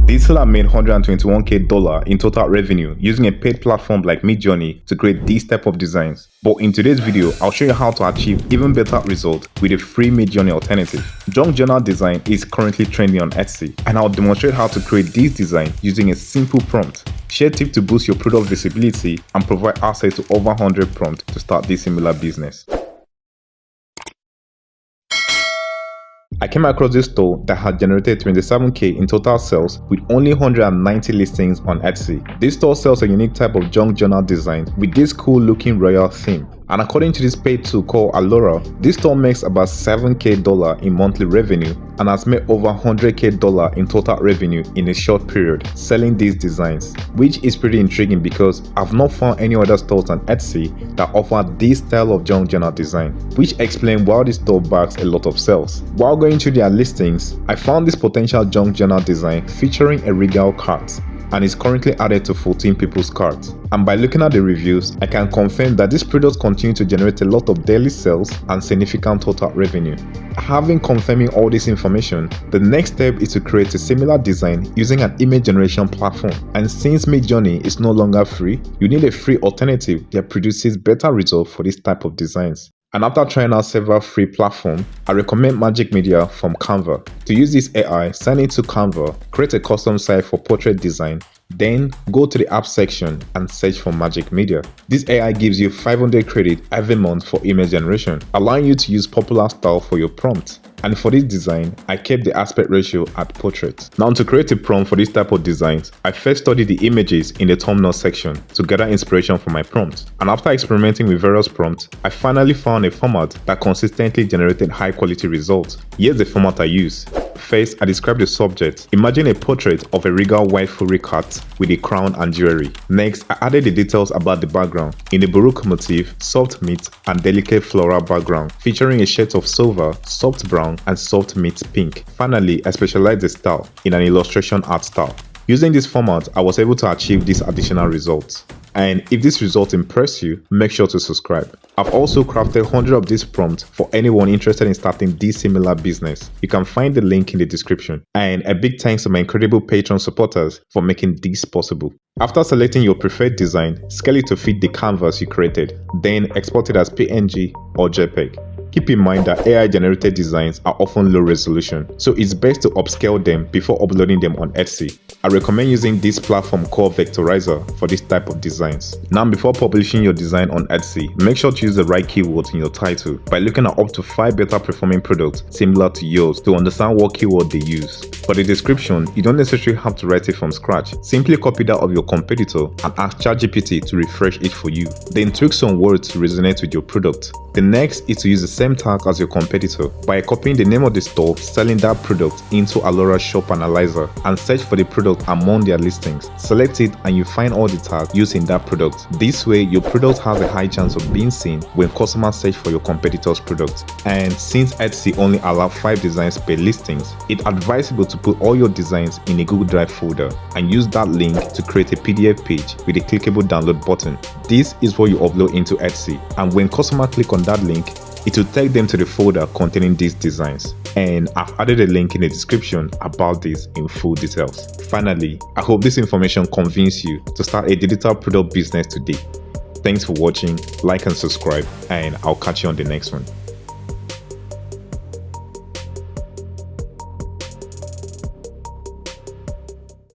This seller made $121K in total revenue using a paid platform like Midjourney to create these type of designs. But in today's video, I'll show you how to achieve even better results with a free Midjourney alternative. Junk journal design is currently trending on Etsy, and I'll demonstrate how to create this design using a simple prompt. Share tips to boost your product visibility and provide access to over 100 prompts to start this similar business. I came across this store that had generated 27K in total sales with only 190 listings on Etsy. This store sells a unique type of junk journal design with this cool looking royal theme. And according to this paid tool called Alura, this store makes about $7K in monthly revenue and has made over $100K in total revenue in a short period selling these designs, which is pretty intriguing because I've not found any other stores on Etsy that offer this style of junk journal design, which explains why this store bags a lot of sales. While going through their listings, I found this potential junk journal design featuring a regal cart, and is currently added to 14 people's carts. And by looking at the reviews, I can confirm that these products continue to generate a lot of daily sales and significant total revenue. Having confirming all this information, the next step is to create a similar design using an image generation platform. And since Midjourney is no longer free, you need a free alternative that produces better results for this type of designs. And after trying out several free platforms, I recommend Magic Media from Canva. To use this AI, sign into Canva, create a custom site for portrait design, then go to the app section and search for Magic Media. This AI gives you 500 credit every month for image generation, allowing you to use popular style for your prompt. And for this design, I kept the aspect ratio at portrait. Now to create a prompt for this type of designs, I first studied the images in the thumbnail section to gather inspiration for my prompt. And after experimenting with various prompts, I finally found a format that consistently generated high quality results. Here's the format I use. First, I described the subject. Imagine a portrait of a regal white furry cat with a crown and jewelry. Next, I added the details about the background in a Baroque motif, soft meat, and delicate floral background, featuring a shade of silver, soft brown, and soft meat pink. Finally, I specialized the style in an illustration art style. Using this format, I was able to achieve these additional results. And if this result impress you, make sure to subscribe. I've also crafted 100 of these prompts for anyone interested in starting this similar business. You can find the link in the description. And a big thanks to my incredible Patreon supporters for making this possible. After selecting your preferred design, scale it to fit the canvas you created, then export it as PNG or JPEG. Keep in mind that AI-generated designs are often low resolution, so it's best to upscale them before uploading them on Etsy. I recommend using this platform called Vectorizer for this type of designs. Now, before publishing your design on Etsy, make sure to use the right keywords in your title by looking at up to 5 better performing products similar to yours to understand what keyword they use. For the description, you don't necessarily have to write it from scratch. Simply copy that of your competitor and ask ChatGPT to refresh it for you. Then tweak some words to resonate with your product. The next is to use the same tag as your competitor by copying the name of the store selling that product into Alura Shop Analyzer and search for the product among their listings. Select it and you find all the tags used in that product. This way, your product has a high chance of being seen when customers search for your competitor's product. And since Etsy only allows 5 designs per listings, it's advisable to put all your designs in a Google Drive folder and use that link to create a PDF page with a clickable download button. This is what you upload into Etsy, and when customers click on that link, it will take them to the folder containing these designs. And I've added a link in the description about this in full details. Finally, I hope this information convinced you to start a digital product business today. Thanks for watching, like and subscribe, and I'll catch you on the next one.